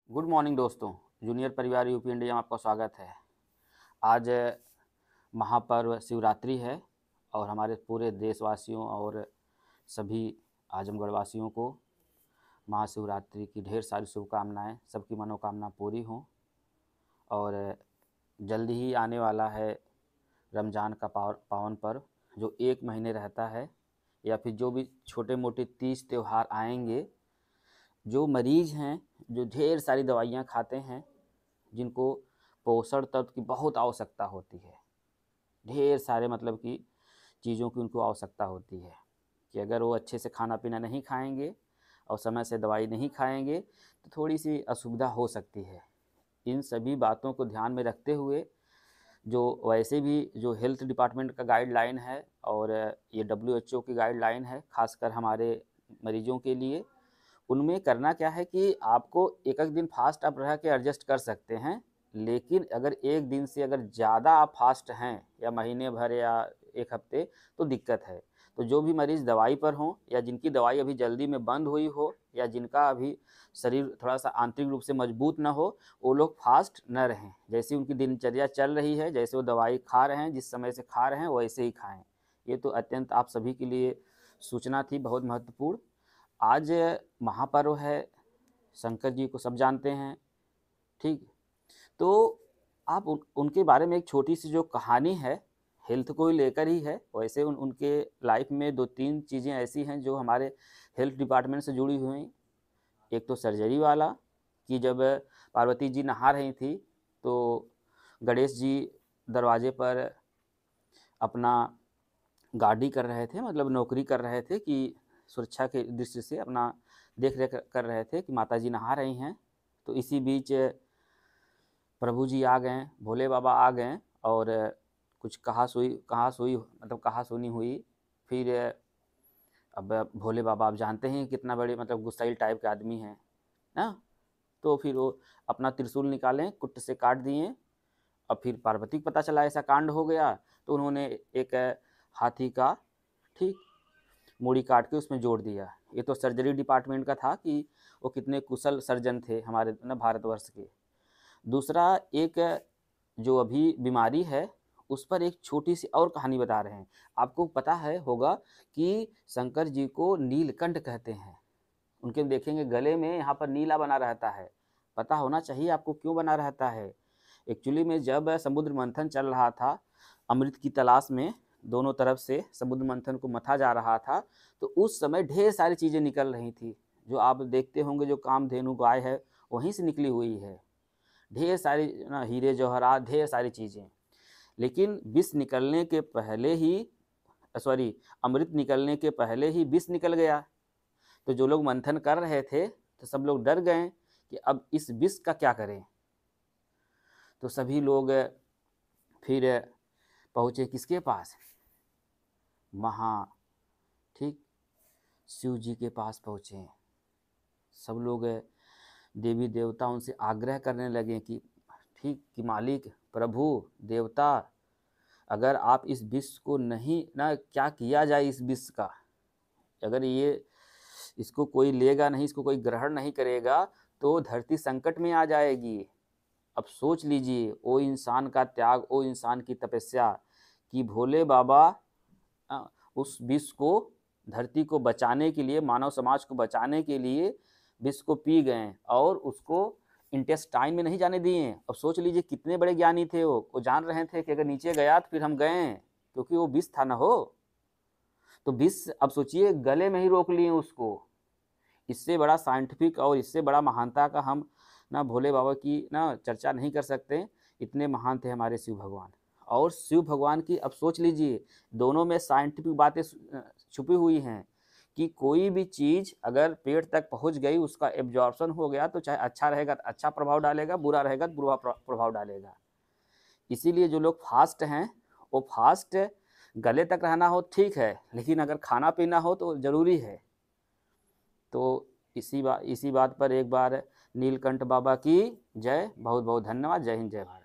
Good morning दोस्तों। Junior परिवार UP India में आपका स्वागत है। आज महापर्व शिवरात्रि है और हमारे पूरे देशवासियों और सभी आजमगढ़ वासियों को महाशिवरात्रि की ढेर सारी शुभकामनाएं। सबकी मनोकामना पूरी हों और जल्दी ही आने वाला है रमज़ान का पावन पर्व, जो 1 महीने रहता है, या फिर जो भी छोटे मोटे तीज त्यौहार आएंगे। जो मरीज़ हैं, जो ढेर सारी दवाइयाँ खाते हैं, जिनको पोषण तत्व की बहुत आवश्यकता होती है, ढेर सारे मतलब कि चीज़ों की उनको आवश्यकता होती है, कि अगर वो अच्छे से खाना पीना नहीं खाएंगे और समय से दवाई नहीं खाएंगे तो थोड़ी सी असुविधा हो सकती है। इन सभी बातों को ध्यान में रखते हुए जो वैसे भी जो हेल्थ डिपार्टमेंट का गाइडलाइन है और ये WHO की गाइडलाइन है, खासकर हमारे मरीजों के लिए, उनमें करना क्या है कि आपको एक दिन फास्ट आप रह के एडजस्ट कर सकते हैं, लेकिन अगर एक दिन से अगर ज़्यादा आप फास्ट हैं या महीने भर या 1 हफ्ते तो दिक्कत है। तो जो भी मरीज़ दवाई पर हों या जिनकी दवाई अभी जल्दी में बंद हुई हो या जिनका अभी शरीर थोड़ा सा आंतरिक रूप से मजबूत ना हो, वो लोग फास्ट न रहें। जैसी उनकी दिनचर्या चल रही है, जैसे वो दवाई खा रहे हैं, जिस समय से खा रहे हैं वैसे ही खाएँ। ये तो अत्यंत आप सभी के लिए सूचना थी, बहुत महत्वपूर्ण। आज महापर्व है, शंकर जी को सब जानते हैं, ठीक। तो आप उनके बारे में एक छोटी सी जो कहानी है, हेल्थ को ही लेकर ही है। वैसे उनके लाइफ में 2-3 चीज़ें ऐसी हैं जो हमारे हेल्थ डिपार्टमेंट से जुड़ी हुई हैं। एक तो सर्जरी वाला, कि जब पार्वती जी नहा रही थी तो गणेश जी दरवाजे पर अपना गार्डी कर रहे थे, मतलब नौकरी कर रहे थे, कि सुरक्षा के दृष्टि से अपना देख रेख कर रहे थे कि माता जी नहा रही हैं। तो इसी बीच प्रभु जी आ गए, भोले बाबा आ गए और कुछ कहा सुई मतलब कहा सुनी हुई। फिर अब भोले बाबा आप जानते हैं कितना बड़े मतलब गुस्सैल टाइप के आदमी हैं ना। तो फिर वो अपना त्रिशूल निकालें, कुट से काट दिए और फिर पार्वती को पता चला ऐसा कांड हो गया, तो उन्होंने एक हाथी का, ठीक, मूड़ी काट के उसमें जोड़ दिया। ये तो सर्जरी डिपार्टमेंट का था कि वो कितने कुशल सर्जन थे हमारे ना भारतवर्ष के। दूसरा, एक जो अभी बीमारी है उस पर एक छोटी सी और कहानी बता रहे हैं। आपको पता है होगा कि शंकर जी को नीलकंठ कहते हैं। उनके देखेंगे गले में यहाँ पर नीला बना रहता है। पता होना चाहिए आपको क्यों बना रहता है। एक्चुअली में जब समुद्र मंथन चल रहा था, अमृत की तलाश में दोनों तरफ से समुद्र मंथन को मथा जा रहा था, तो उस समय ढेर सारी चीज़ें निकल रही थी। जो आप देखते होंगे जो कामधेनु गाय है वहीं से निकली हुई है, ढेर सारी ना हीरे जवाहरात, ढेर सारी चीज़ें। लेकिन विष निकलने के पहले ही अमृत निकलने के पहले ही विष निकल गया। तो जो लोग मंथन कर रहे थे तो सब लोग डर गए कि अब इस विष का क्या करें। तो सभी लोग फिर पहुँचे किसके पास, ठीक, शिव जी के पास पहुँचे। सब लोग देवी देवता उनसे आग्रह करने लगे कि ठीक, कि मालिक, प्रभु, देवता, अगर आप इस विष को नहीं ना, क्या किया जाए इस विष का। अगर ये इसको कोई लेगा नहीं, इसको कोई ग्रहण नहीं करेगा तो धरती संकट में आ जाएगी। अब सोच लीजिए, वो इंसान का त्याग, वो इंसान की तपस्या, कि भोले बाबा उस विष को, धरती को बचाने के लिए, मानव समाज को बचाने के लिए विष को पी गए और उसको इंटेस्टाइन में नहीं जाने दिए। अब सोच लीजिए कितने बड़े ज्ञानी थे वो जान रहे थे कि अगर नीचे गया तो फिर हम गए, क्योंकि वो विष था ना हो। तो विष अब सोचिए गले में ही रोक लिए उसको। इससे बड़ा साइंटिफिक और इससे बड़ा महानता का हम ना भोले बाबा की ना चर्चा नहीं कर सकते। इतने महान थे हमारे शिव भगवान। और शिव भगवान की अब सोच लीजिए, दोनों में साइंटिफिक बातें छुपी हुई हैं, कि कोई भी चीज़ अगर पेट तक पहुंच गई, उसका एब्जॉर्प्शन हो गया, तो चाहे अच्छा रहेगा तो अच्छा प्रभाव डालेगा, बुरा रहेगा तो बुरा प्रभाव डालेगा। इसीलिए जो लोग फास्ट हैं, वो फास्ट गले तक रहना हो ठीक है, लेकिन अगर खाना पीना हो तो ज़रूरी है। तो इसी बात पर एक बार नीलकंठ बाबा की जय। बहुत बहुत धन्यवाद। जय हिंद, जय भारत।